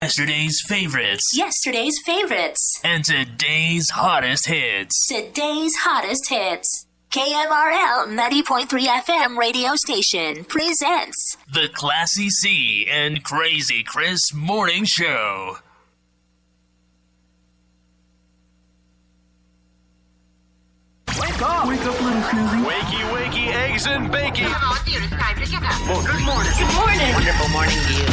Yesterday's favorites. Yesterday's favorites. And today's hottest hits. Today's hottest hits. KMRL 90.3 FM radio station presents The Classy C and Crazy Chris Morning Show. Wake up, little Susie. Wakey, wakey, eggs and bacon. Come on, dear, it's time to get up. Well, good morning. Good morning. Wonderful morning to you.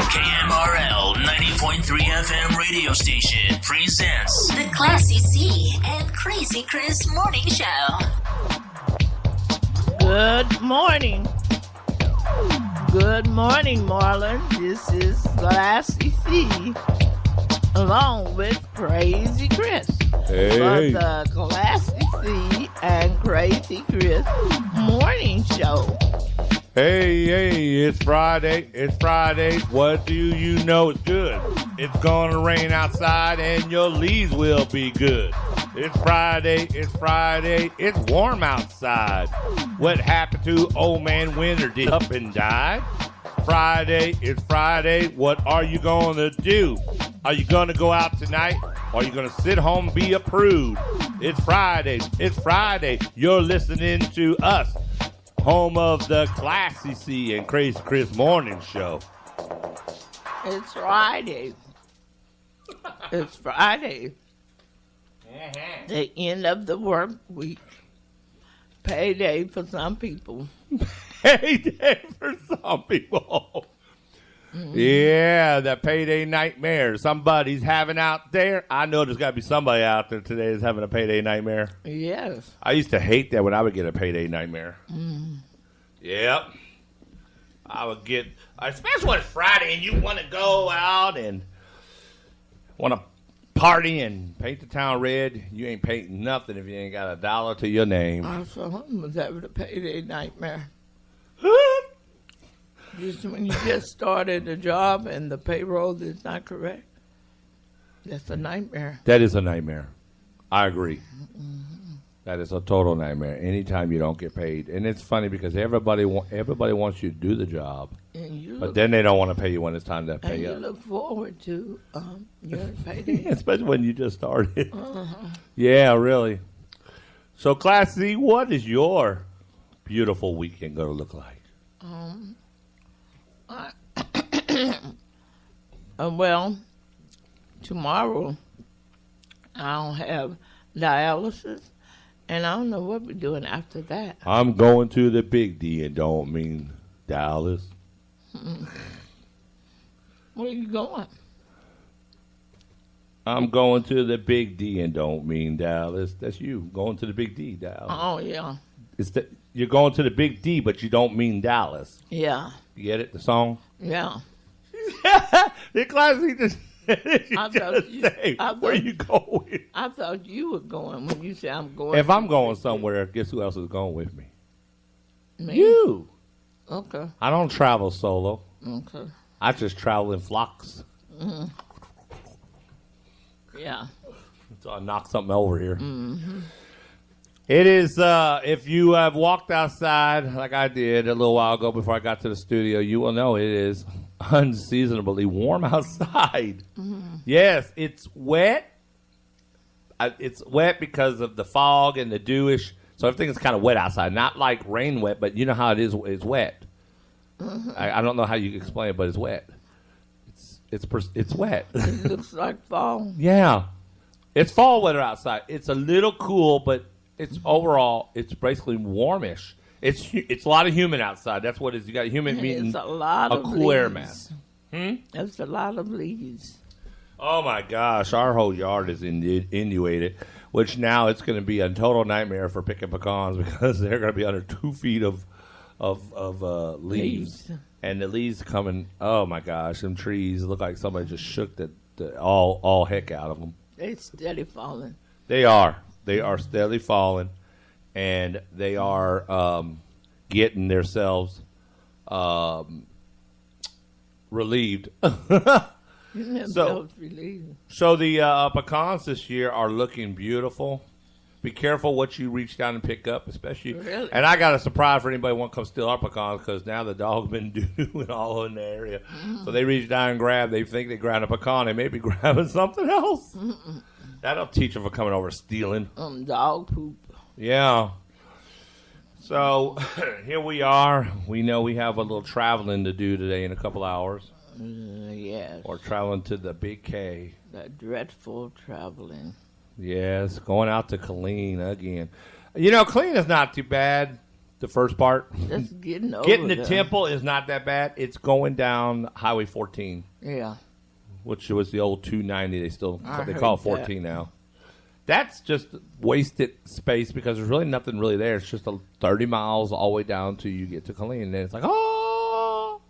KMRL 90.3 FM radio station presents The Classy C and Crazy Chris morning show. Good morning. Good morning, Marlin. This is Classy C along with Crazy Chris. Hey. For the Classy C and Crazy Chris morning show. Hey, it's Friday. It's Friday. What do you know is good? It's going to rain outside and your leaves will be good. It's Friday. It's Friday. It's warm outside. What happened to old man Winter? Did he up and died? Friday. It's Friday. What are you going to do? Are you going to go out tonight? Or are you going to sit home and be a prude? It's Friday. It's Friday. You're listening to us, home of the Classy C and Crazy Chris morning show. It's Friday. It's Friday. The end of the work week. Payday for some people. Payday for some people. Yeah, that payday nightmare somebody's having out there. I know there's got to be somebody out there today that's having a payday nightmare. Yes. I used to hate that when I would get a payday nightmare. Yep. I would get, especially when it's Friday and you want to go out and want to party and paint the town red. You ain't painting nothing if you ain't got $1 to your name. I was having a payday nightmare. Just when you just started a job and the payroll is not correct, that's a nightmare. That is a nightmare. I agree. That is a total nightmare. Anytime you don't get paid, and it's funny because everybody wants you to do the job, but then they don't want to pay you when it's time to pay and you. you look forward to your payday. Especially when you just started. Yeah, really. So, Class C, what is your beautiful weekend going to look like? Well, tomorrow I'll have dialysis, and I don't know what we're doing after that. I'm going to the Big D and don't mean Dallas. Where are you going? I'm going to the Big D and don't mean Dallas. That's you going to the Big D, Dallas. Oh, yeah. You're going to the Big D, but you don't mean Dallas. Yeah. You get it, the song? Yeah. The Classy just where you going? I thought you were going when you said I'm going. If I'm going somewhere, guess who else is going with me? Me? You. Okay. I don't travel solo. Okay. I just travel in flocks. Yeah. So I knock something over here. It is, if you have walked outside like I did a little while ago before I got to the studio, you will know it is unseasonably warm outside. Yes, it's wet. It's wet because of the fog and the dewish. So everything is kind of wet outside. Not like rain wet, but you know how it is. It's wet. I don't know how you can explain it, but it's wet. It's wet. It looks like fall. Yeah. It's fall weather outside. It's a little cool, but it's overall, it's basically warmish. It's a lot of human outside. That's what it is. You got human meeting a lot of cool air leaves. mass. There's a lot of leaves. Oh, my gosh. Our whole yard is inundated, which now it's going to be a total nightmare for picking pecans because they're going to be under 2 feet of leaves. And the leaves coming, oh, my gosh. Them trees look like somebody just shook all heck out of them. They're steady falling. They are. They are steadily falling, and they are getting themselves relieved. Themselves relieved. So the pecans this year are looking beautiful. Be careful what you reach down and pick up, especially. Really? And I got a surprise for anybody who wants to come steal our pecans because now the dog's been doing all in the area. So they reach down and grab. They think they grabbed a pecan. They may be grabbing something else. That'll teach them for coming over stealing. Dog poop. Yeah. So here we are. We know we have a little traveling to do today in a couple hours. Yes. Or traveling to the Big K. That dreadful traveling. Yes, going out to Killeen again. You know, Killeen is not too bad, the first part. Just getting over Getting to there. Temple is not that bad. It's going down Highway 14, Yeah. which was the old 290. They I call it heard 14 now. That's just wasted space because there's really nothing really there. It's just 30 miles all the way down till you get to Killeen. And then it's like, oh.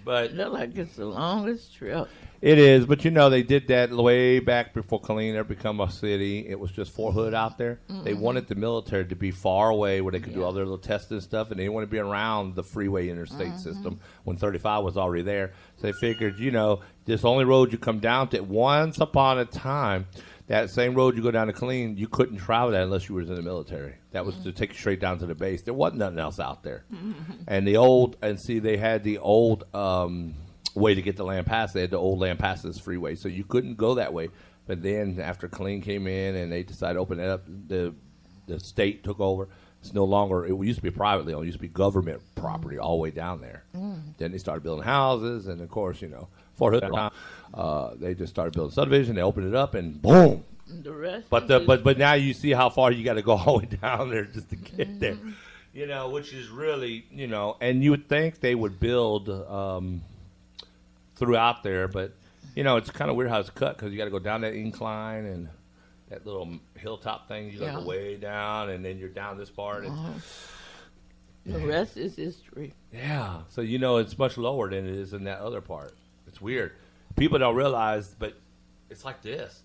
But It look like it's the longest trip. it is, but you know, they did that way back before Killeen ever become a city. It was just Fort Hood out there. They wanted the military to be far away where they could do all their little testing and stuff, and they didn't want to be around the freeway interstate system when 35 was already there. So they figured, you know, this only road you come down to. Once upon a time, that same road you go down to Killeen, you couldn't travel that unless you was in the military. That was to take you straight down to the base. There wasn't nothing else out there. And they had the old way to get to Lampasas. They had the old Lampasas freeway, so you couldn't go that way. But then after Killeen came in and they decided to open it up, the state took over. It's no longer, it used to be privately owned. It used to be government property all the way down there. Then they started building houses, and of course, you know, Fort Hood, they just started building subdivision. They opened it up, and boom. The rest. But now you see how far you got to go all the way down there just to get there. You know, which is really, you know, and you would think they would build throughout there, but you know, it's kind of weird how it's cut because you got to go down that incline and that little hilltop thing. You got to go way down, and then you're down this part. The rest is history. Yeah, so you know it's much lower than it is in that other part. It's weird. People don't realize, but it's like this.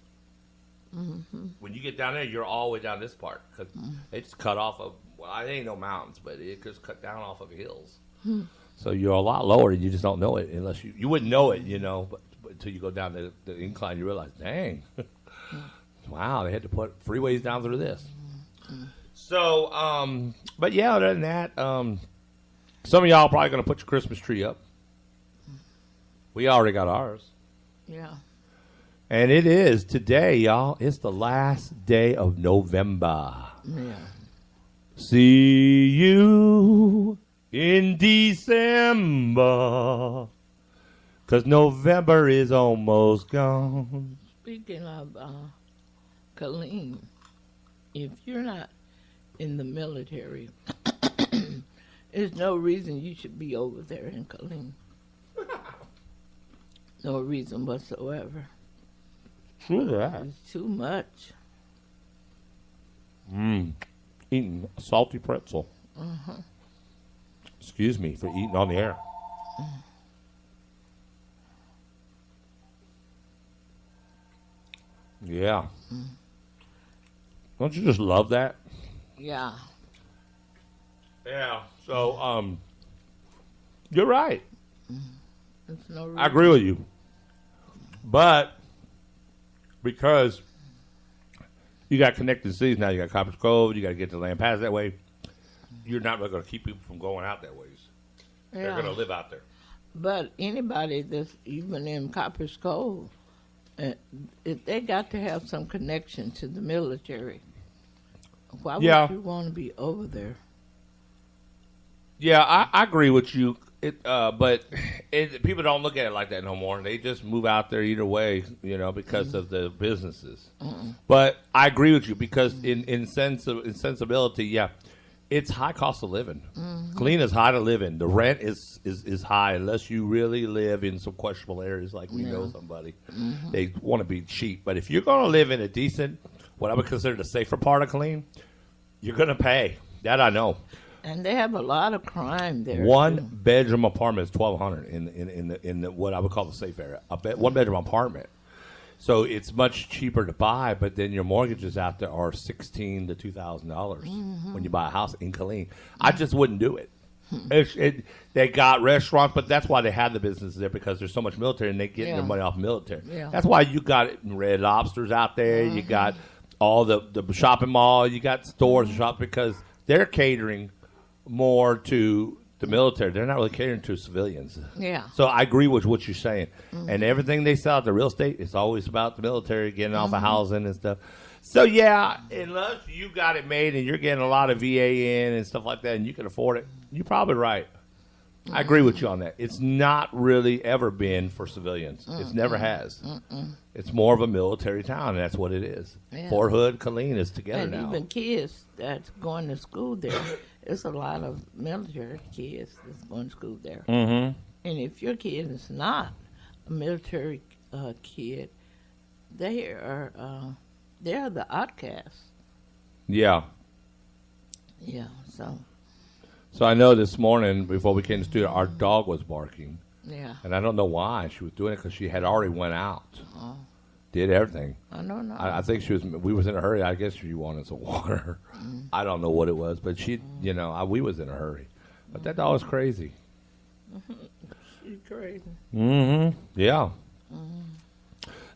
When you get down there, you're all the way down this part because they just cut off of. Well, it ain't no mountains, but it just cut down off of hills. So you're a lot lower, and you just don't know it unless you wouldn't know it, you know. But until you go down the incline, you realize, dang, wow, they had to put freeways down through this. So, but yeah, other than that, some of y'all probably gonna put your Christmas tree up. We already got ours. Yeah. And it is today, y'all. It's the last day of November. Yeah. See you in December, 'cause November is almost gone. Speaking of Killeen, if you're not in the military, there's no reason you should be over there in Killeen. No reason whatsoever. True that. It's too much. Eating a salty pretzel. Excuse me for eating on the air. Yeah. Don't you just love that? Yeah. Yeah. So, you're right. There's no reason. I agree with you. But because you got connected cities now, you got Copper's Cove, you got to get to Lampasas that way, you're not really going to keep people from going out that way. They're going to live out there. But anybody that's even in Copper's Cove, they got to have some connection to the military. Why would you want to be over there? Yeah, I agree with you. But people don't look at it like that no more. They just move out there either way, you know, because of the businesses. But I agree with you because in sensibility, yeah, it's high cost of living. Killeen is high to live in. The rent is high unless you really live in some questionable areas like we know somebody. They want to be cheap. But if you're going to live in a decent, what I would consider the safer part of Killeen, you're going to pay. That I know. And they have a lot of crime there. One-bedroom apartment is $1,200 in the what I would call the safe area. One-bedroom apartment. So it's much cheaper to buy, but then your mortgages out there are $1,600 to $2,000 when you buy a house in Killeen. I just wouldn't do it. They got restaurants, but that's why they have the businesses there because there's so much military and they get their money off military. Yeah. That's why you got Red Lobsters out there. You got all the shopping mall. You got stores and shop because they're catering more to the military. They're not really catering to civilians. Yeah. So I agree with what you're saying. And everything they sell at the real estate, it's always about the military getting off of housing and stuff. So, yeah, unless you got it made and you're getting a lot of VA in and stuff like that and you can afford it, you're probably right. I agree with you on that. It's not really ever been for civilians. It never has. It's more of a military town, and that's what it is. Yeah. Fort Hood, Killeen is together And now. even kids that's going to school there, there's a lot of military kids that's going to school there. Mm-hmm. And if your kid is not a military kid, they're the outcasts. Yeah. Yeah, so, So I know this morning, before we came to the studio, our dog was barking. yeah. And I don't know why she was doing it because she had already went out. Did everything. I don't know. I think we was in a hurry. I guess she wanted some water. I don't know what it was, but she, we was in a hurry. But that dog was crazy. She's crazy. Mm-hmm. Yeah.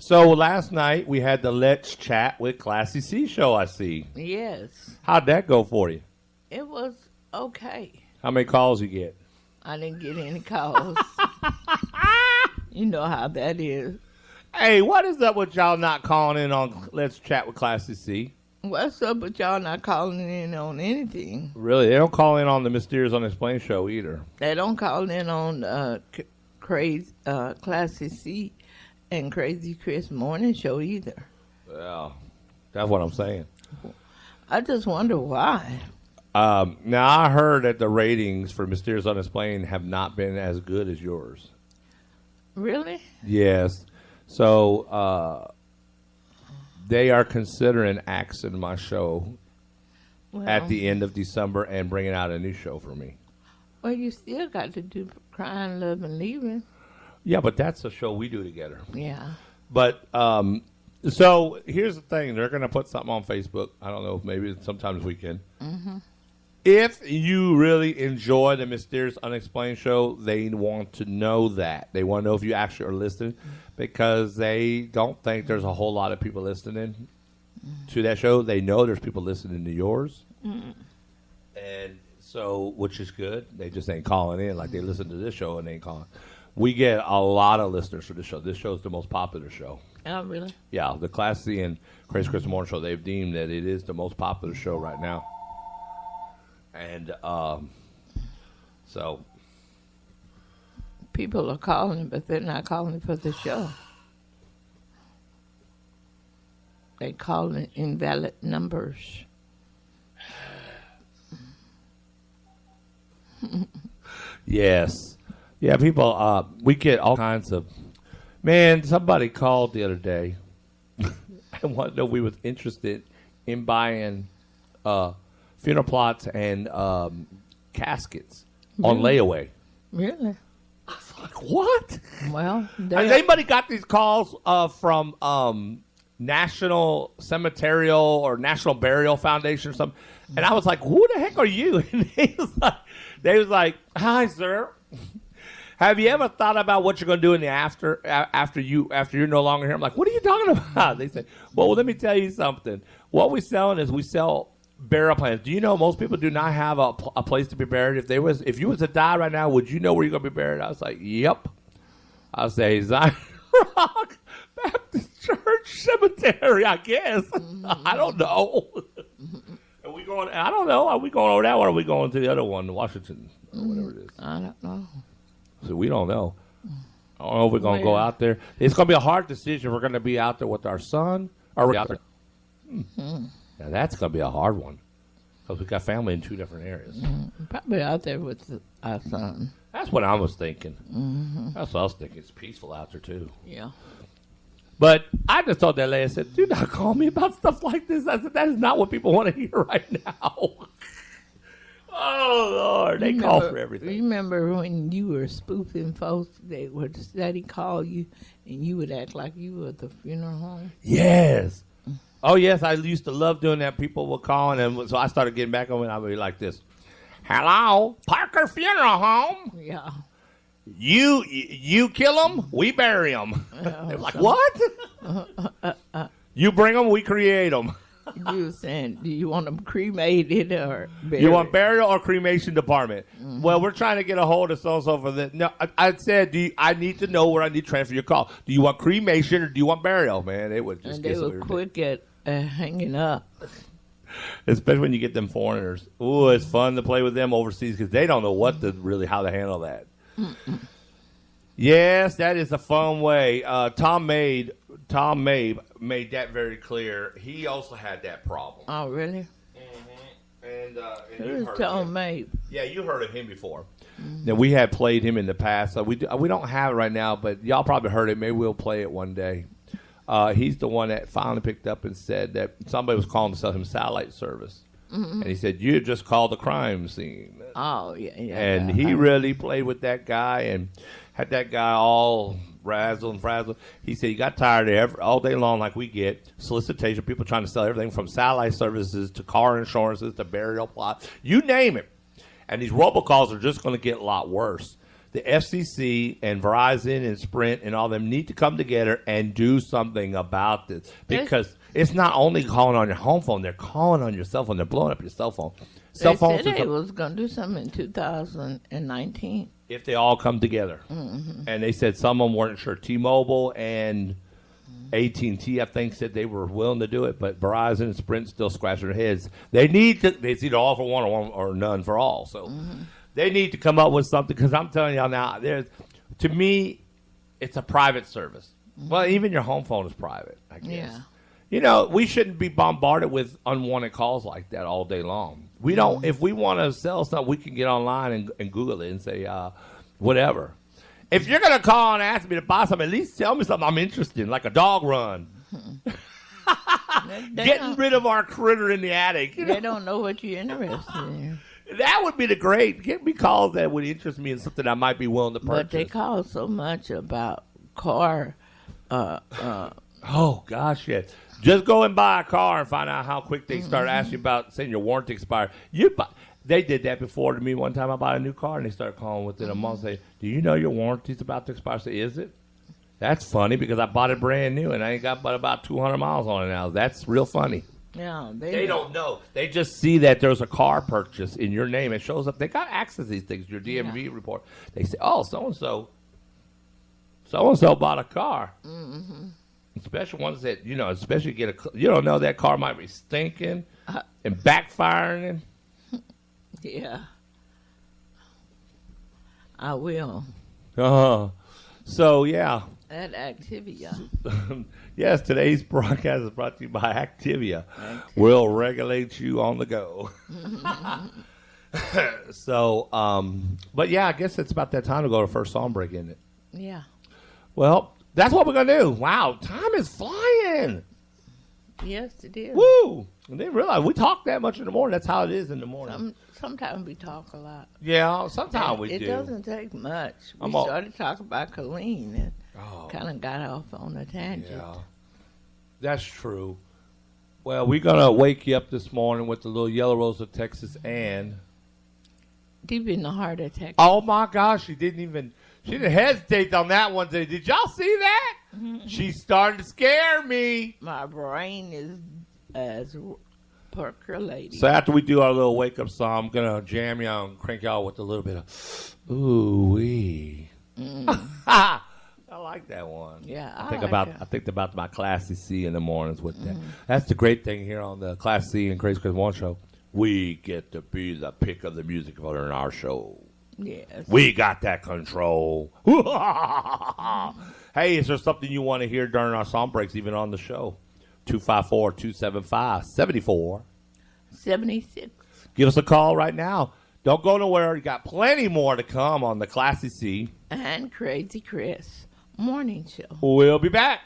So last night we had the Let's Chat with Classy C show, I see. Yes. How'd that go for you? It was okay. How many calls you get? I didn't get any calls. You know how that is. Hey, what is up with y'all not calling in on Let's Chat with Classy C? What's up with y'all not calling in on anything? Really? They don't call in on the Mysterious Unexplained show either. They don't call in on Classy C and Crazy Chris morning show either. Yeah. That's what I'm saying. I just wonder why. Now, I heard that the ratings for Mysterious Unexplained have not been as good as yours. Really? Yes. So they are considering axing my show at the end of December and bringing out a new show for me. Well, you still got to do Crying, Love, and Leaving. Yeah, but that's a show we do together. Yeah. But so here's the thing. They're going to put something on Facebook. I don't know. Maybe sometimes we can. Mm-hmm. If you really enjoy the Mysterious Unexplained show, they want to know that. They want to know if you actually are listening because they don't think there's a whole lot of people listening to that show. They know there's people listening to yours. And so, which is good. They just ain't calling in like they listen to this show and they ain't calling. We get a lot of listeners for this show. This show is the most popular show. Oh, really? Yeah, the Classy and Crazy Chris Morning Show, they've deemed that it is the most popular show right now. And so People are calling, but they're not calling for the show. They calling invalid numbers. yes. Yeah, people, we get all kinds of, man, somebody called the other day and wanted to know if we was interested in buying funeral plots and caskets on layaway. Really? I was like, what? Well, Has anybody got these calls from National Cemeterial or National Burial Foundation or something? And I was like, who the heck are you? And they was like, hi, sir. Have you ever thought about what you're going to do in the after you're no longer here? I'm like, what are you talking about? They said, well, let me tell you something. What we're selling is we sell burial plans. Do you know most people do not have a place to be buried? If you was to die right now, would you know where you're going to be buried? I was like, yep. I'll say Zion Rock Baptist Church Cemetery, I guess. I don't know. Are we going? I don't know. Are we going over that one or are we going to the other one, Washington, or whatever it is? I don't know. So we don't know. I don't know if we're going to go out there. It's going to be a hard decision. We're going to be out there with our son or we're out there. Now, that's going to be a hard one because we got family in two different areas. Probably out there with our son. That's what I was thinking. That's what I was thinking. It's peaceful out there, too. Yeah. But I just told that lady, I said, do not call me about stuff like this. I said, that is not what people want to hear right now. Oh, Lord. They call for everything. Remember when you were spoofing folks, they would steady call you, and you would act like you were at the funeral home? Yes. Oh, yes. I used to love doing that. People would call, and so I started getting back on it, and I would be like this. Hello, Parker Funeral Home. Yeah. You kill them, we bury them. They're like, what? You bring them, we create them. You were saying, do you want them cremated or buried? You want burial or cremation department? Mm-hmm. Well, we're trying to get a hold of so-and-so for this. No, I said, I need to know where I need to transfer your call. Do you want cremation or do you want burial? Man, it would just and get they so were quick at hanging up. Especially when you get them foreigners. Ooh, it's fun to play with them overseas because they don't know what to really how to handle that. Yes, that is a fun way. Tom Mabe made that very clear. He also had that problem. Oh, really? And Who's Tom Mabe? Yeah, you heard of him before. Now we had played him in the past. So we don't have it right now, but y'all probably heard it. Maybe we'll play it one day. He's the one that finally picked up and said that somebody was calling to sell him satellite service. And he said, you just called the crime scene. Oh, yeah. And he really played with that guy and had that guy all razzle and frazzle. He said he got tired of all day long, like we get, solicitation, people trying to sell everything from satellite services to car insurances to burial plots, you name it. And these robocalls are just going to get a lot worse. The FCC and Verizon and Sprint and all them need to come together and do something about this because it's not only calling on your home phone; they're calling on your cell phone. They're blowing up your cell phone. They said they was going to do something in 2019 if they all come together. And they said some of them weren't sure. T-Mobile and AT&T, I think, said they were willing to do it, but Verizon and Sprint still scratching their heads. They need to. It's either all for one or none for all. So. They need to come up with something because I'm telling y'all now, to me, it's a private service. Well, even your home phone is private, I guess. Yeah. You know, we shouldn't be bombarded with unwanted calls like that all day long. We don't. If we want to sell something, we can get online and Google it and say whatever. If you're going to call and ask me to buy something, at least tell me something I'm interested in, like a dog run. Getting rid of our critter in the attic. They don't know what you're interested in. That would be the great. Get me calls that would interest me in something I might be willing to purchase. But they call so much about car. Oh, gosh, yes. Just go and buy a car and find out how quick they start asking about saying your warranty expired. They did that before to me one time. I bought a new car, and they started calling within a month saying, do you know your warranty's about to expire? I say, is it? That's funny because I bought it brand new, and I ain't got but about 200 miles on it now. That's real funny. Yeah, they don't know. They just see that there's a car purchase in your name. It shows up. They got access to these things, your DMV report. They say, oh, so-and-so bought a car. Especially ones that, especially you don't know that car might be stinking and backfiring. Yeah. I will. So, yeah. At Activia. Yes, today's broadcast is brought to you by Activia. We'll regulate you on the go. So, but yeah, I guess it's about that time to go to first song break, isn't it? Yeah. Well, that's what we're going to do. Wow, time is flying. Yes, it is. Woo! I didn't realize we talk that much in the morning. That's how it is in the morning. Sometimes we talk a lot. Yeah, sometimes we do. It doesn't take much. We started talking about Colleen and kind of got off on a tangent. Yeah, that's true. Well, we're going to wake you up this morning with the little Yellow Rose of Texas and... Deep in the heart of Texas. Oh, my gosh. She didn't hesitate on that one today. Did y'all see that? She's starting to scare me. My brain is as percolating. So after we do our little wake-up song, I'm going to jam y'all and crank y'all with a little bit of ooh-wee. I like that one. Yeah, I think about my Classy C in the mornings with that. That's the great thing here on the Classy C and Crazy Chris One Show. We get to be the pick of the music in our show. Yes. We got that control. Hey, is there something you want to hear during our song breaks, even on the show? 254-275-7476. Give us a call right now. Don't go nowhere. You got plenty more to come on the Classy C and Crazy Chris Morning Show. We'll be back.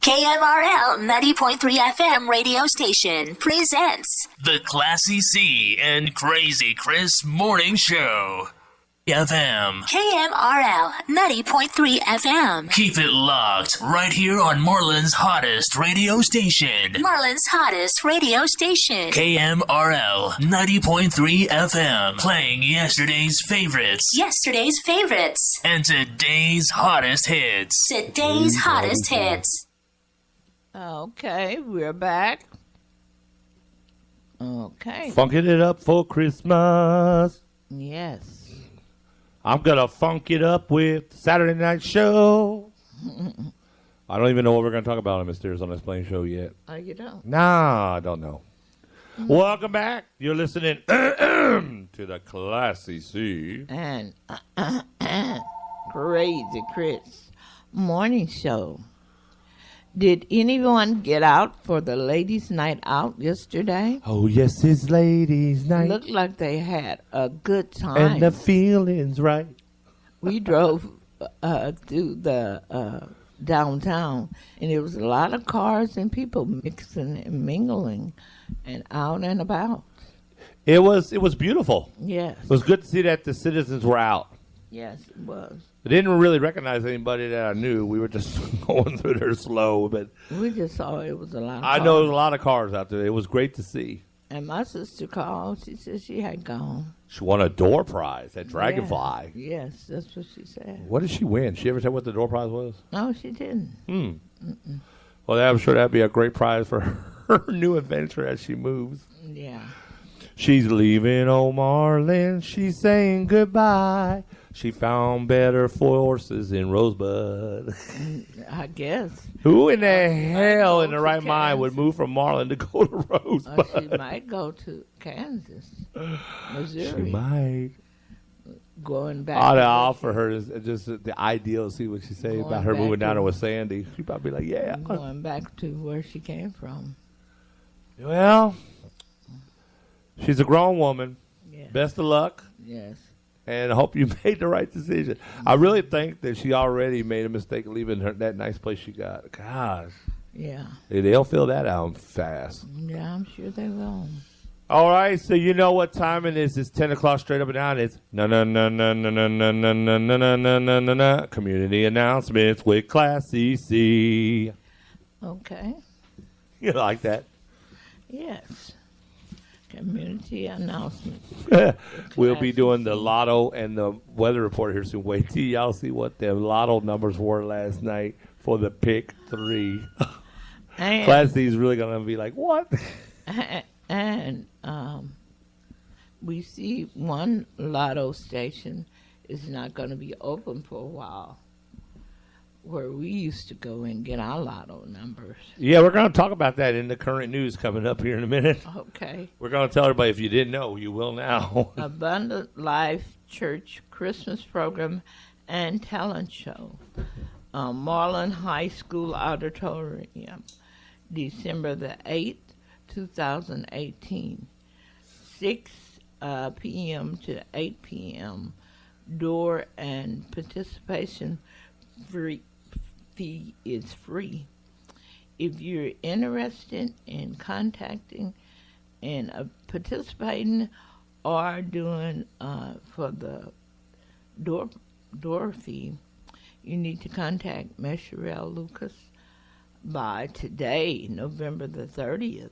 KMRL 90.3 FM radio station presents the Classy C and Crazy Chris Morning Show. FM. KMRL 90.3 FM. Keep it locked right here on Marlin's hottest radio station. Marlin's hottest radio station. KMRL 90.3 FM. Playing yesterday's favorites. Yesterday's favorites. And today's hottest hits. Today's hottest hits. Okay, we're back. Okay. Funking it up for Christmas. Yes. I'm going to funk it up with the Saturday Night Show. I don't even know what we're going to talk about on Mysterious Unexplained Show yet. Oh, you don't? Nah, I don't know. Welcome back. You're listening to the Classy C. And Crazy Chris morning show. Did anyone get out for the ladies' night out yesterday? Oh, yes, it's ladies' night. Looked like they had a good time. And the feeling's right. We drove through the downtown, and there was a lot of cars and people mixing and mingling and out and about. It was beautiful. Yes. It was good to see that the citizens were out. Yes, it was. I didn't really recognize anybody that I knew. We were just going through there slow, but We just saw it was a lot of I cars. know there was a lot of cars out there. It was great to see. And my sister called. She said she had gone. She won a door prize at Dragonfly. Yeah. Yes, that's what she said. What did she win? She ever said what the door prize was? No, she didn't. Well, I'm sure that'd be a great prize for her new adventure as she moves. Yeah. She's leaving, oh Marlin. She's saying goodbye. She found better forces in Rosebud. I guess. Who in the hell go in the to right mind would Kansas. move from Marlin to go to Rosebud? She might go to Kansas, Missouri. She might. Going back. I'd to offer her just the ideal, see what she say Going about her back moving down to- there with Sandy. She'd probably be like, yeah. Going back to where she came from. Well, she's a grown woman. Yeah. Best of luck. Yes. And I hope you made the right decision. I really think that she already made a mistake leaving that nice place she got. Gosh. Yeah. They'll fill that out fast. Yeah, I'm sure they will. All right, so you know what time it is. It's 10 o'clock straight up and down. It's na community announcements with Classy C. Okay. You like that? Yes. Community announcements. We'll be doing the lotto and the weather report here soon. Wait till y'all see what the lotto numbers were last night for the pick 3. And, Classy's really going to be like, what? and we see one lotto station is not going to be open for a while, where we used to go and get our lotto numbers. Yeah, we're going to talk about that in the current news coming up here in a minute. Okay. We're going to tell everybody, if you didn't know, you will now. Abundant Life Church Christmas program and talent show. Marlin High School Auditorium, December the 8th, 2018, 6 p.m. to 8 p.m. Door and participation fee is free. If you're interested in contacting and participating or doing for the door fee, you need to contact Miss Sherelle Lucas by today, November the 30th,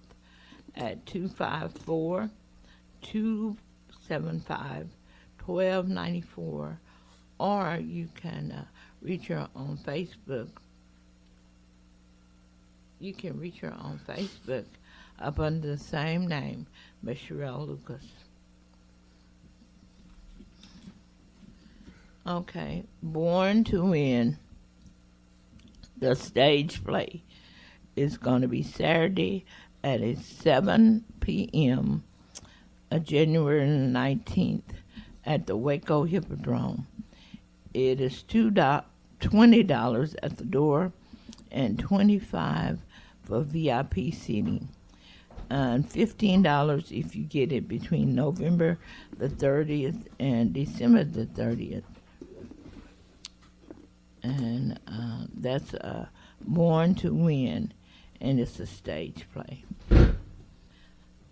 at 254-275-1294, or you can reach her on Facebook. You can reach her on Facebook up under the same name, Miss Sherelle Lucas. Okay, Born to Win, the stage play, is going to be Saturday at 7 p.m., January 19th, at the Waco Hippodrome. It is $20 at the door and $25 for VIP seating, and $15 if you get it between November the 30th and December the 30th. And that's Born to Win, and it's a stage play.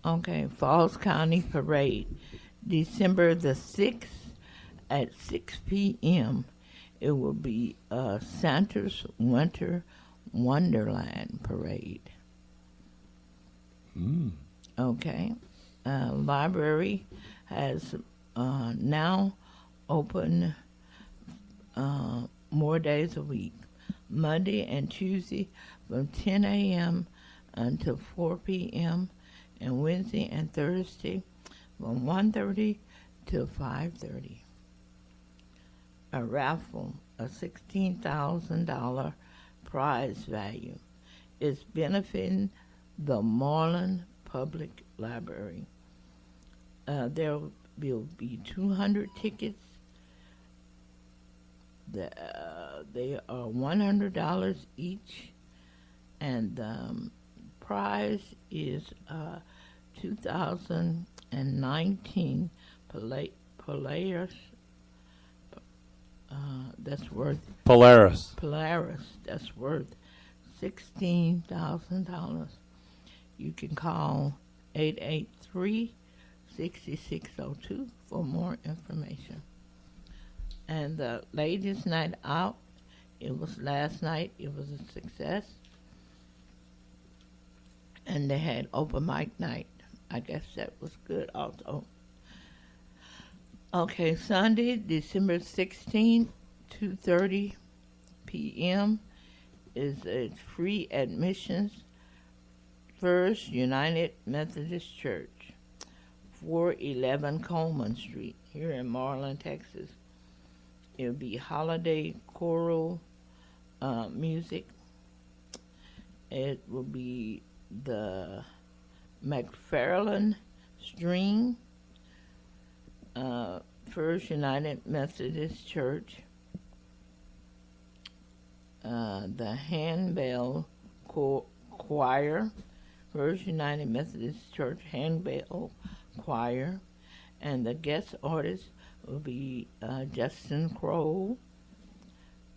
Okay, Falls County Parade, December the 6th at 6 p.m. It will be Santa's Winter Wonderland Parade. Okay. Library has now open more days a week. Monday and Tuesday from 10 a.m. until 4 p.m. and Wednesday and Thursday from 1:30 till 5:30. A raffle, a $16,000 prize value, is benefiting the Marlin Public Library. There will be 200 tickets. They are $100 each, and the prize is 2019 Polaris. That's worth Polaris. That's worth $16,000. You can call 883-6602 for more information. And the ladies' night out, it was last night. It was a success. And they had open mic night. I guess that was good also. Okay, Sunday, December 16th, 2:30 p.m. is free admissions. First United Methodist Church, 411 Coleman Street, here in Marlin, Texas. It'll be holiday choral music. It will be the McFarland String, First United Methodist Church, the Handbell Choir, First United Methodist Church Handbell Choir, and the guest artist will be Justin Crow,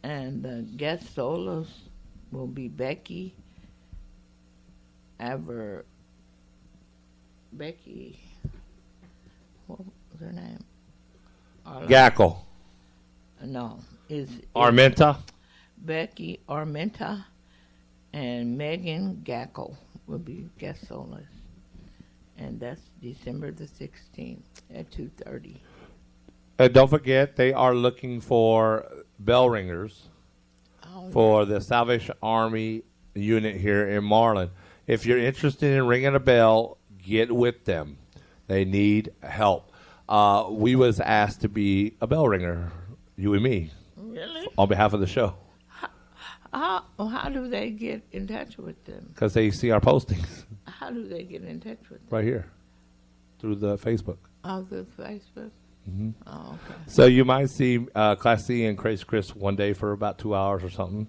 and the guest soloist will be Becky, what was her name? Gackle. No, it's Armenta. Becky Armenta and Megan Gackle will be guest soloists. And that's December the 16th at 2:30. Don't forget, they are looking for bell ringers for the Salvation Army unit here in Marlin. If you're interested in ringing a bell, get with them. They need help. We was asked to be a bell ringer, you and me. Really? On behalf of the show. How do they get in touch with them? Because they see our postings. How do they get in touch with them? Right here. Through the Facebook. Oh, through Facebook? Mm-hmm. Oh, okay. So you might see Class C and Crazy Chris one day for about 2 hours or something,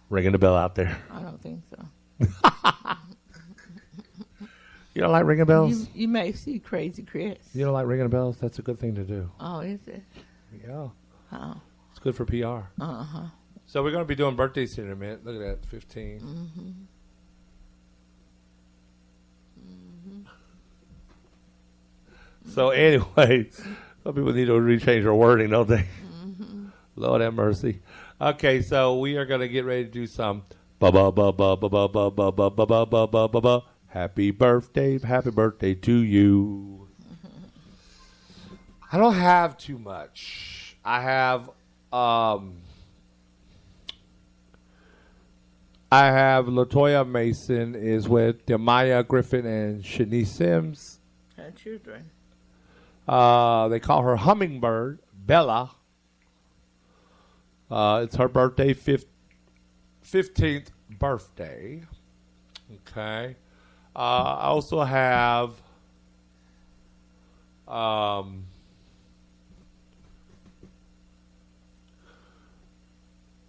ringing the bell out there. I don't think so. You don't like ringing bells? You may see Crazy Chris. You don't like ringing bells? That's a good thing to do. Oh, is it? Yeah. Oh. It's good for PR. Uh-huh. So we're going to be doing birthdays here in a minute. Look at that, 15. Mm-hmm. Mm-hmm. So anyway, some people need to rechange their wording, don't they? Mm-hmm. Lord have mercy. Okay, so we are going to get ready to do some ba-ba-ba-ba-ba-ba-ba-ba-ba-ba-ba-ba-ba. Happy birthday to you. I don't have too much. I have LaToya Mason is with Demaya Griffin and Shanice Sims. Her children. They call her Hummingbird, Bella. It's her birthday, 15th birthday. Okay. I also have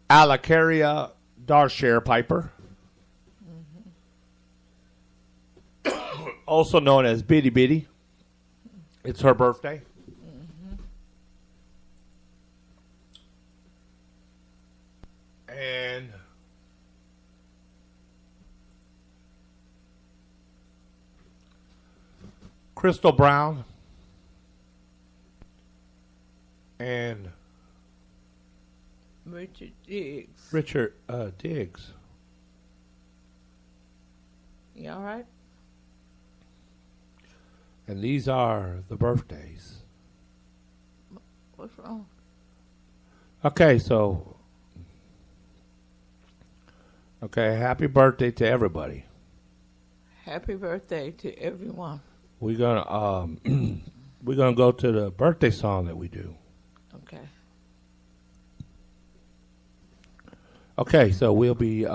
Alacaria Darshare Piper, also known as Bitty Bitty. It's her birthday. And Crystal Brown and Richard Diggs. Richard Diggs. You all right? And these are the birthdays. What's wrong? Okay, so Okay, happy birthday to everybody. Happy birthday to everyone. We're gonna we're gonna go to the birthday song that we do. Okay. Okay, so we'll be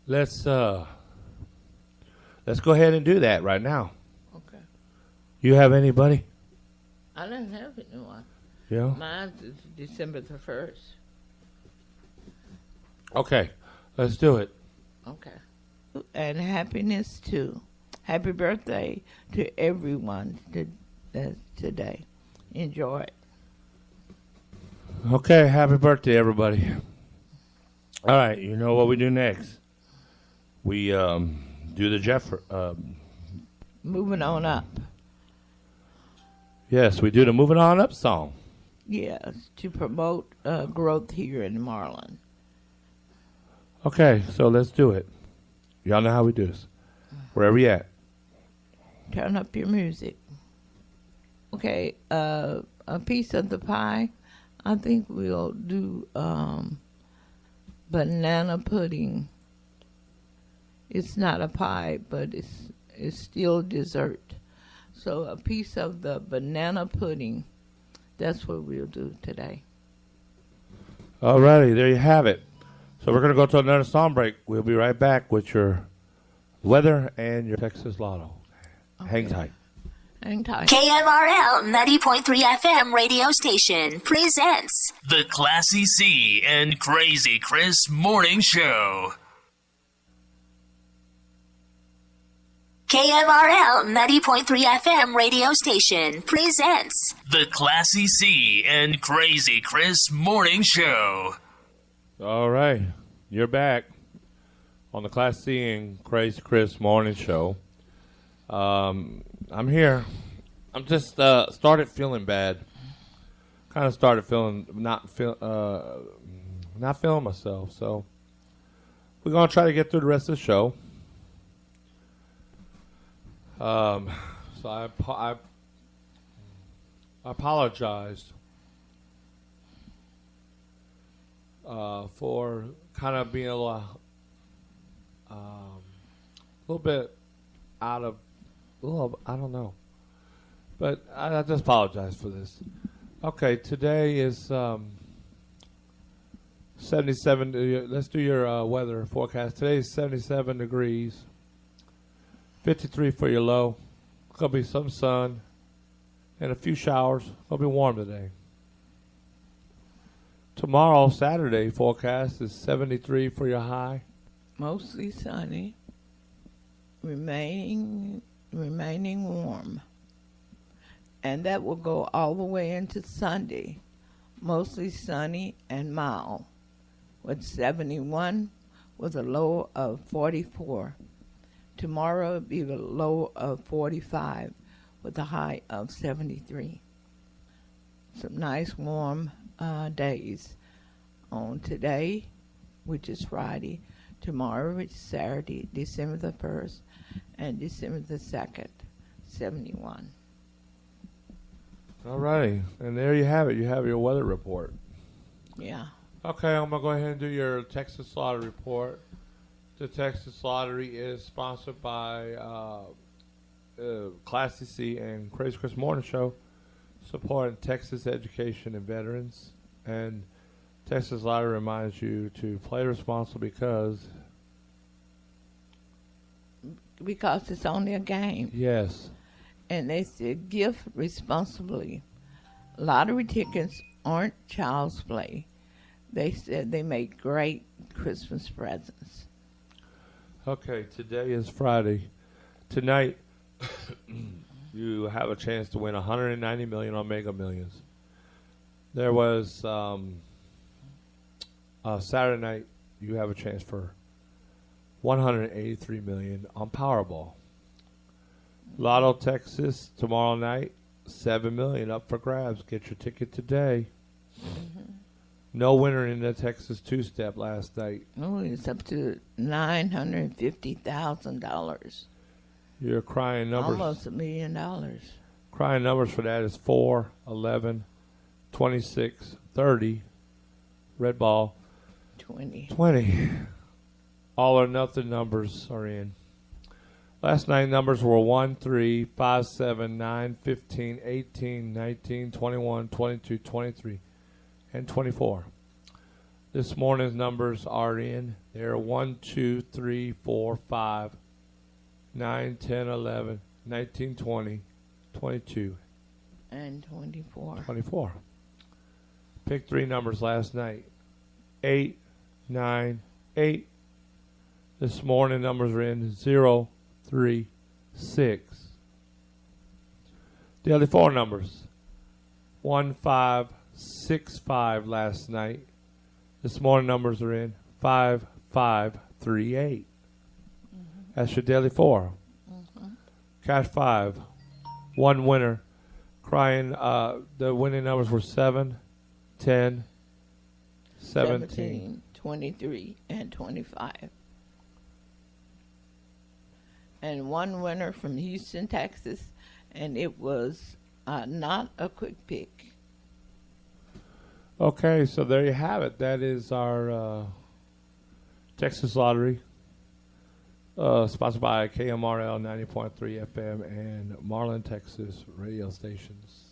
let's go ahead and do that right now. Okay. You have anybody? I don't have anyone. Yeah. Mine is December the 1st. Okay, let's do it. Okay. And happiness too. Happy birthday to everyone today. Enjoy it. Okay, happy birthday, everybody. All right, you know what we do next? We do the Moving on up. Yes, we do the Moving On Up song. Yes, to promote growth here in Marlin. Okay, so let's do it. Y'all know how we do this. Wherever you at. Turn up your music. Okay, a piece of the pie. I think we'll do banana pudding. It's not a pie, but it's still dessert. So a piece of the banana pudding. That's what we'll do today. All righty, there you have it. So we're going to go to another song break. We'll be right back with your weather and your Texas Lotto. Okay. Hang tight. Hang tight. KMRL 90.3 FM radio station presents The Classy C and Crazy Chris Morning Show. KMRL 90.3 FM radio station presents The Classy C and Crazy Chris Morning Show. All right, you're back on the Class C and Crazy Chris Morning Show. I'm here. I'm just started feeling bad. Kind of started feeling not feeling myself. So we're gonna try to get through the rest of the show. So I apologized for kind of being a little bit out of, I don't know. But I just apologize for this. Okay, today is 77. Let's do your weather forecast. Today is 77 degrees. 53 for your low. Gonna be some sun and a few showers. Gonna be warm today. Tomorrow, Saturday, forecast is 73 for your high. Mostly sunny. Remaining warm. And that will go all the way into Sunday. Mostly sunny and mild. With 71 with a low of 44. Tomorrow will be the low of 45 with a high of 73. Some nice warm days on today, which is Friday. Tomorrow, which is Saturday, December the 1st, and December the 2nd, 71. All righty. And there you have it. You have your weather report. Yeah. Okay, I'm going to go ahead and do your Texas Lottery report. The Texas Lottery is sponsored by Classy C and Crazy Chris Morning Show, supporting Texas education and veterans. And Texas Lottery reminds you to play responsibly because it's only a game. Yes. And they said gift responsibly. Lottery tickets aren't child's play. They said they make great Christmas presents. Okay, today is Friday. Tonight, you have a chance to win $190 million on Mega Millions. There was Saturday night. You have a chance for $183 million on Powerball. Lotto Texas tomorrow night, $7 million up for grabs. Get your ticket today. Mm-hmm. No winner in the Texas two-step last night. Oh, it's up to $950,000. Your crying numbers. Almost $1 million. Crying numbers for that is 4, 11, 26, 30. Red ball. 20. All or nothing numbers are in. Last night numbers were 1, 3, 5, 7, 9, 15, 18, 19, 21, 22, 23, and 24. This morning's numbers are in. They're 1, 2, 3, 4, 5, 9, 10, 11, 19, 20, 22, and 24. 24. Picked three numbers last night. 8, 9, 8. This morning numbers are in 0, 3, 6. Daily four numbers. 1, 5, 6, 5 last night. This morning numbers are in 5, 5, 3, 8. That's your daily four. Cash 5. One winner. Crying, the winning numbers were 7, 10, 17, 23, and 25. And one winner from Houston, Texas, and it was not a quick pick. Okay, so there you have it. That is our Texas Lottery, sponsored by KMRL 90.3 FM and Marlin, Texas radio stations.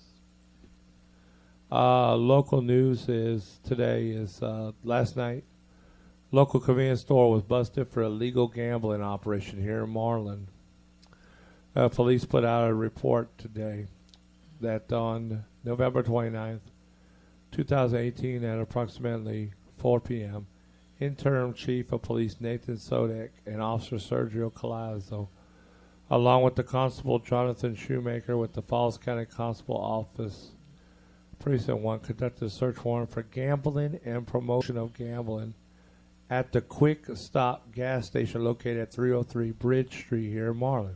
Local news is last night, local convenience store was busted for illegal gambling operation here in Marlin. Police put out a report today that on November 29th, 2018 at approximately 4 p.m., Interim Chief of Police Nathan Sodek and Officer Sergio Calazzo, along with the Constable Jonathan Shoemaker with the Falls County Constable Office, Precinct 1, conducted a search warrant for gambling and promotion of gambling at the Quick Stop gas station located at 303 Bridge Street here in Marlin.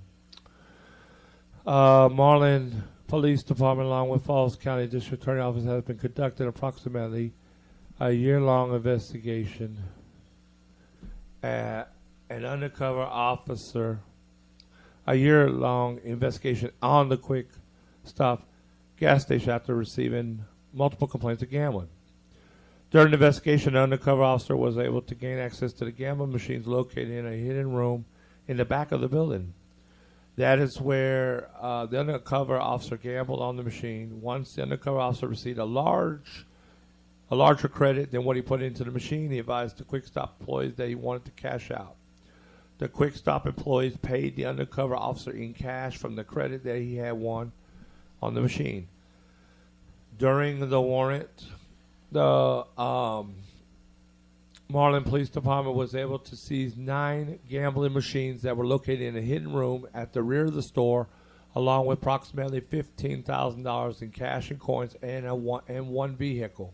Marlin Police Department, along with Falls County District Attorney Office, has been conducting approximately a year-long investigation. An undercover officer, a year-long investigation on the Quick Stop gas station after receiving multiple complaints of gambling. During the investigation, an undercover officer was able to gain access to the gambling machines located in a hidden room in the back of the building. That is where the undercover officer gambled on the machine. Once the undercover officer received a larger credit than what he put into the machine, he advised the Quick Stop employees that he wanted to cash out. The Quick Stop employees paid the undercover officer in cash from the credit that he had won on the machine. During the warrant, the Marlin Police Department was able to seize 9 gambling machines that were located in a hidden room at the rear of the store, along with approximately $15,000 in cash and coins and one vehicle.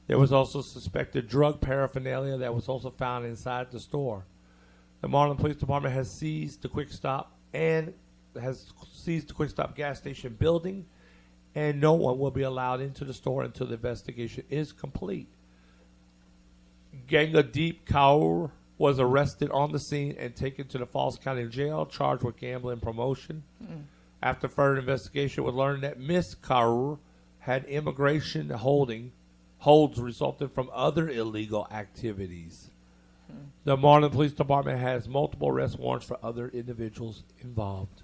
There was also suspected drug paraphernalia that was also found inside the store. The Marlin Police Department has seized the Quick Stop and has seized the Quick Stop gas station building, and no one will be allowed into the store until the investigation is complete. Gangadeep Kaur was arrested on the scene and taken to the Falls County Jail, charged with gambling promotion. After further investigation, it was learned that Miss Kaur had immigration holds resulting from other illegal activities. The Marlin Police Department has multiple arrest warrants for other individuals involved.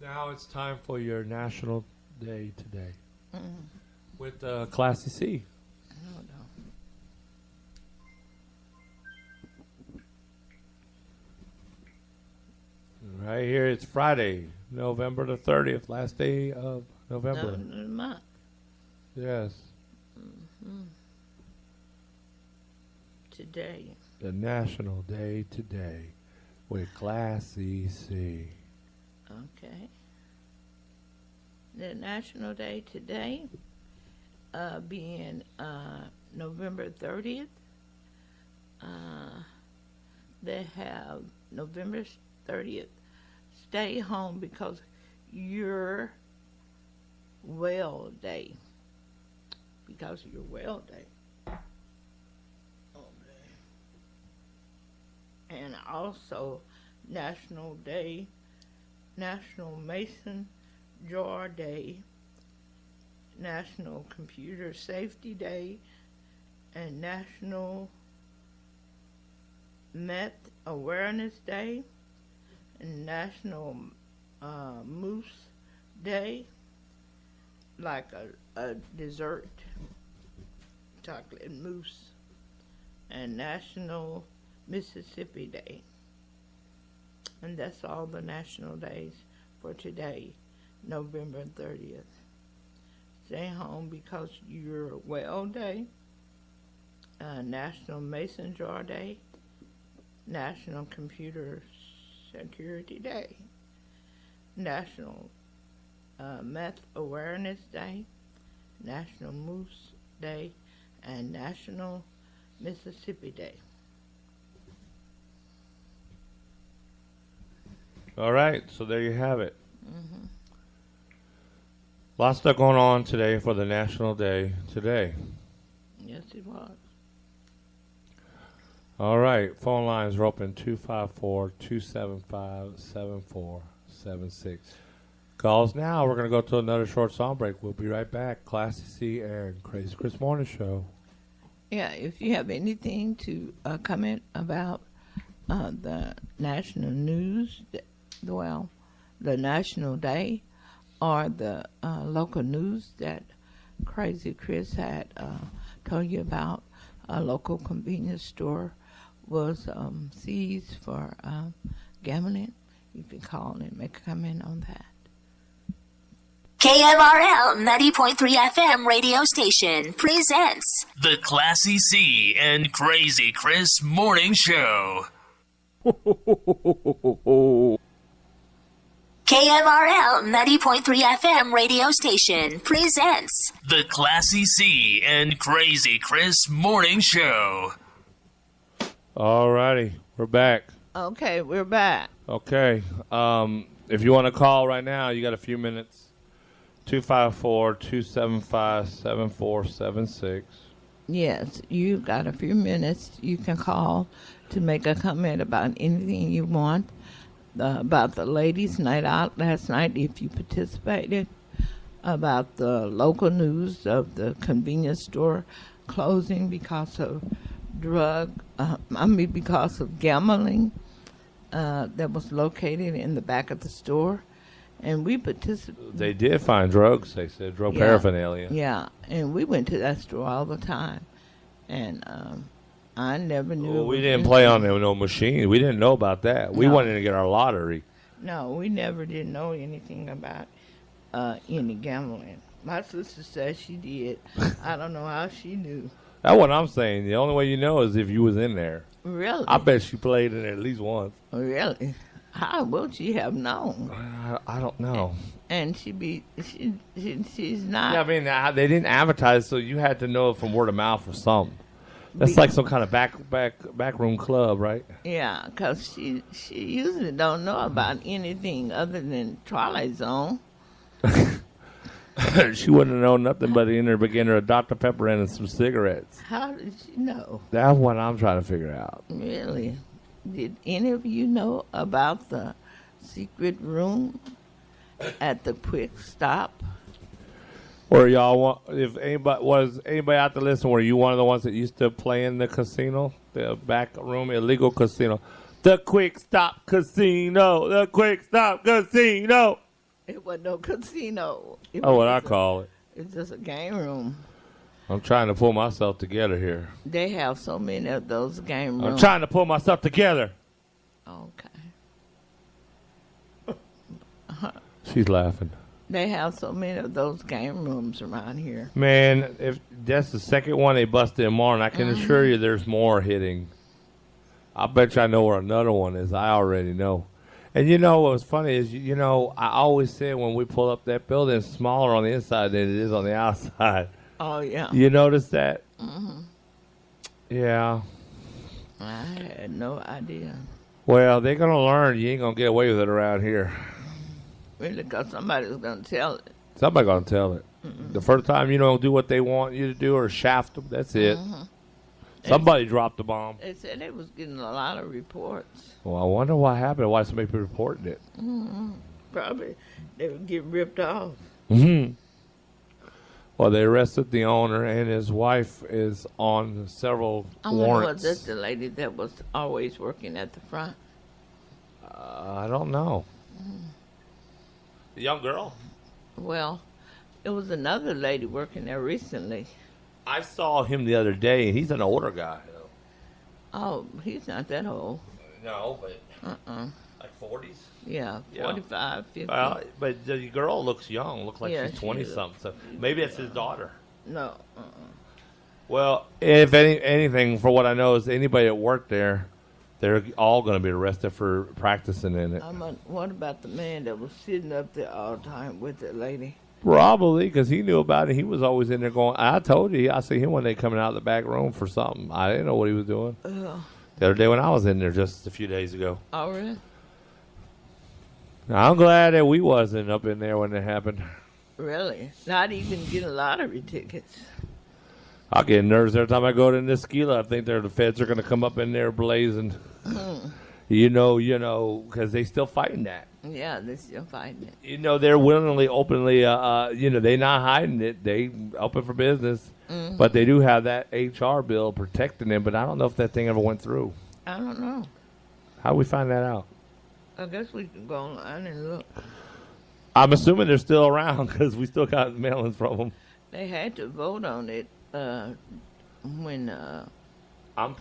Now it's time for your National Day today with Classy C. Right here, it's Friday, November the 30th, last day of November. The month. Yes. Today. The National Day today with Classy C. Okay. The National Day today, being November 30th, they have November 30th, stay home because you're well day. Because of your well day. And also National Mason Jar Day, National Computer Safety Day, and National Meth Awareness Day, National Mousse Day, like a dessert, chocolate mousse, and National Mississippi Day. And that's all the national days for today, November 30th. Stay home because you're well day, National Mason Jar Day, National Computer Security Day, National Meth Awareness Day, National Moose Day, and National Mississippi Day. All right, so there you have it. Mm-hmm. Lots of stuff going on today for the National Day today. Yes, it was. All right, phone lines are open 254-275-7476. Calls now. We're going to go to another short song break. We'll be right back. Classy C and Crazy Chris Morning Show. Yeah, if you have anything to comment about the national news, the National Day, or the local news that Crazy Chris had told you about, a local convenience store was seized for gambling, you can call and make a comment on that. KMRL 90.3 FM radio station presents The Classy C and Crazy Chris Morning Show. KMRL 90.3 FM radio station presents The Classy C and Crazy Chris Morning Show. All righty, we're back. Okay, we're back. Okay, if you want to call right now, you got a few minutes. 254-275-7476. Yes, you got a few minutes. You can call to make a comment about anything you want. About the ladies' night out last night, if you participated. About the local news of the convenience store closing because of because of gambling that was located in the back of the store. And we participated. They did find drugs, they said, paraphernalia. Yeah, and we went to that store all the time. And I never knew. Well, we didn't play on no machine. We didn't know about that. We wanted to get our lottery. No, we never did know anything about any gambling. My sister said she did. I don't know how she knew. That's what I'm saying. The only way you know is if you was in there. Really? I bet she played in there at least once. Really? How would she have known? I don't know. And she's not. Yeah, I mean, they didn't advertise, so you had to know from word of mouth or something. That's like some kind of backroom club, right? Yeah, because she usually don't know about anything other than Twilight Zone. She wouldn't have known nothing but in her beginner of Dr. Pepper and some cigarettes. How did she know? That's what I'm trying to figure out. Really? Did any of you know about the secret room at the Quick Stop? Or y'all want? If anybody out there listening, were you one of the ones that used to play in the casino, the back room illegal casino, the Quick Stop Casino, the Quick Stop Casino? It wasn't no casino. What I call it. It's just a game room. I'm trying to pull myself together here. They have so many of those game rooms. I'm trying to pull myself together. Okay. She's laughing. They have so many of those game rooms around here. Man, if that's the second one they busted in Marlin, I can assure you there's more hitting. I bet you I know where another one is. I already know. And you know what's funny is, I always say when we pull up that building, it's smaller on the inside than it is on the outside. Oh, yeah. You notice that? Mm-hmm. Yeah. I had no idea. Well, they're going to learn you ain't going to get away with it around here. Really, because somebody's going to tell it. Somebody's going to tell it. Mm-mm. The first time you don't do what they want you to do or shaft them, that's it. Mm-hmm. Somebody dropped the bomb. They said they was getting a lot of reports. Well, I wonder what happened, why somebody reported it. Mm-hmm. Probably they would get ripped off. Mm-hmm. Well, they arrested the owner, and his wife is on several warrants. Was that the lady that was always working at the front? I don't know. The young girl? Well, it was another lady working there recently. I saw him the other day, and he's an older guy, though. Oh, he's not that old. No, but like 40s? Yeah, 45, 50. Well, but the girl looks young, looks like Yeah, she's she 20-something. So maybe that's his daughter. No. Well, if anything, for what I know, is anybody that worked there, they're all going to be arrested for practicing in it. What about the man that was sitting up there all the time with the lady? Probably, because he knew about it. He was always in there going, I told you, I see him one day coming out of the back room for something. I didn't know what he was doing. The other day when I was in there just a few days ago. Oh, really? I'm glad that we wasn't up in there when it happened. Really? Not even getting lottery tickets. I get nervous every time I go to Niskila. I think the feds are going to come up in there blazing. You know, because they still fighting that. Yeah, they're still fighting it. You know, they're willingly, openly, they're not hiding it. They open for business. But they do have that HR bill protecting them. But I don't know if that thing ever went through. I don't know. How we find that out? I guess we can go online and look. I'm assuming they're still around because we still got mailings from them. They had to vote on it when. I'm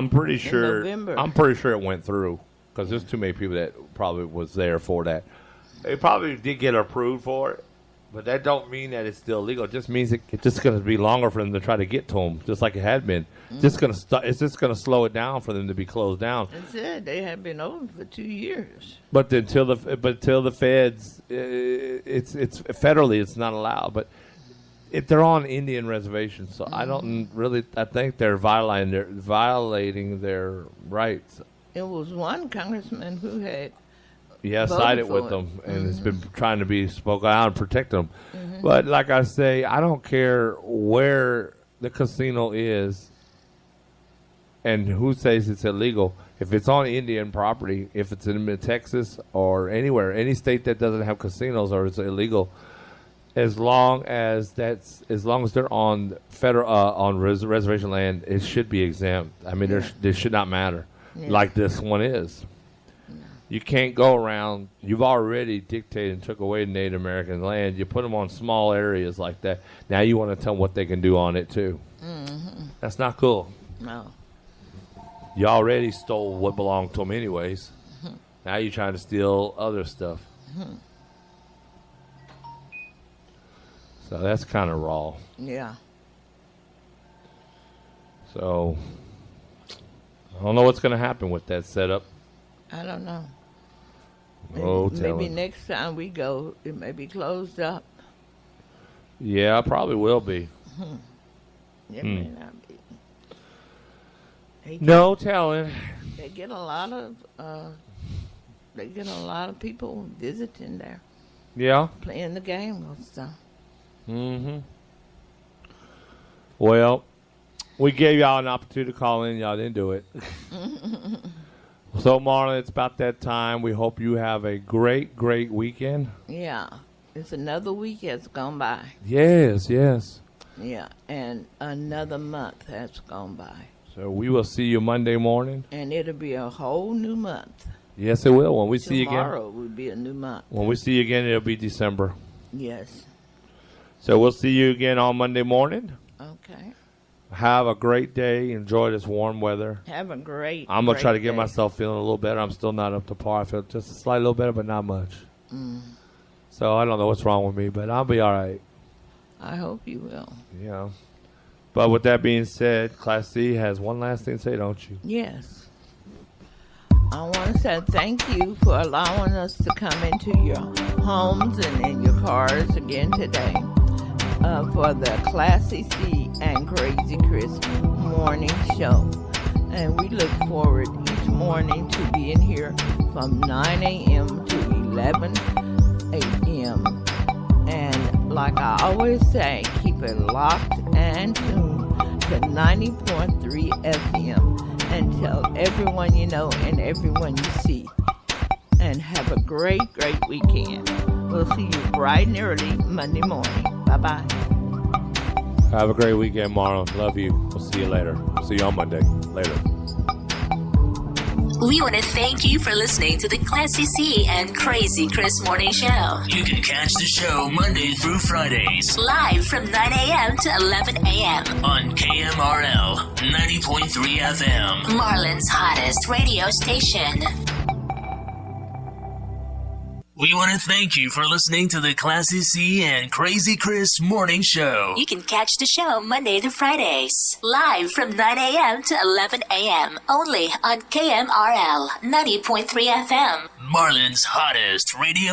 pretty sure. November. I'm pretty sure it went through because there's too many people that probably was there for that. They probably did get approved for it, but that don't mean that it's still legal. It just means it's just going to be longer for them to try to get to them, just like it had been. It's just going to slow it down for them to be closed down. It said they had been open for 2 years. But until the feds, it's federally it's not allowed. But if they're on Indian reservations, so I don't really. I think they're violating their rights. It was one congressman who had. Yeah, sided with them, and has been trying to be spoken out and protect them. But like I say, I don't care where the casino is and who says it's illegal. If it's on Indian property, if it's in Texas or anywhere, any state that doesn't have casinos or it's illegal, as long as they're on federal on reservation land, it should be exempt. I mean, they should not matter, like this one is. You can't go around. You've already dictated and took away Native American land. You put them on small areas like that. Now you want to tell them what they can do on it, too. That's not cool. No. You already stole what belonged to them anyways. Now you're trying to steal other stuff. So that's kind of raw. Yeah. So I don't know what's going to happen with that setup. I don't know. Maybe next time we go, it may be closed up. Yeah, probably will be. It may not be. No telling. They get a lot of people visiting there. Yeah. Playing the game and stuff. Well, we gave y'all an opportunity to call in. Y'all didn't do it. So, Marlin, it's about that time. We hope you have a great, great weekend. Yeah. It's another week has gone by. Yes. Yeah. And another month has gone by. So we will see you Monday morning. And it'll be a whole new month. Yes, it will. When we see you again. Tomorrow will be a new month. When we see you again, it'll be December. Yes. So we'll see you again on Monday morning. Okay. Have a great day. Enjoy this warm weather. Have a great I'm going to try to get day. myself feeling a little better. I'm still not up to par. I feel just a slight little better, but not much. So I don't know what's wrong with me, but I'll be all right. I hope you will. Yeah. But with that being said, Class C has one last thing to say, don't you? Yes. I want to say thank you for allowing us to come into your homes and in your cars again today for the Classy C and Crazy Chris morning show. And we look forward each morning to being here from 9 a.m. to 11 a.m. And like I always say, keep it locked and tuned to 90.3 FM and tell everyone you know and everyone you see. And have a great, great weekend. We'll see you bright and early Monday morning. Bye-bye. Have a great weekend, Marlon. Love you. We'll see you later. See you on Monday. Later. We want to thank you for listening to the Classy C and Crazy Chris Morning Show. You can catch the show Monday through Fridays Live from 9 a.m. to 11 a.m. on KMRL 90.3 FM. Marlin's hottest radio station. We want to thank you for listening to the Classy C and Crazy Chris Morning Show. You can catch the show Monday to Fridays. Live from 9 a.m. to 11 a.m. Only on KMRL 90.3 FM. Marlin's hottest radio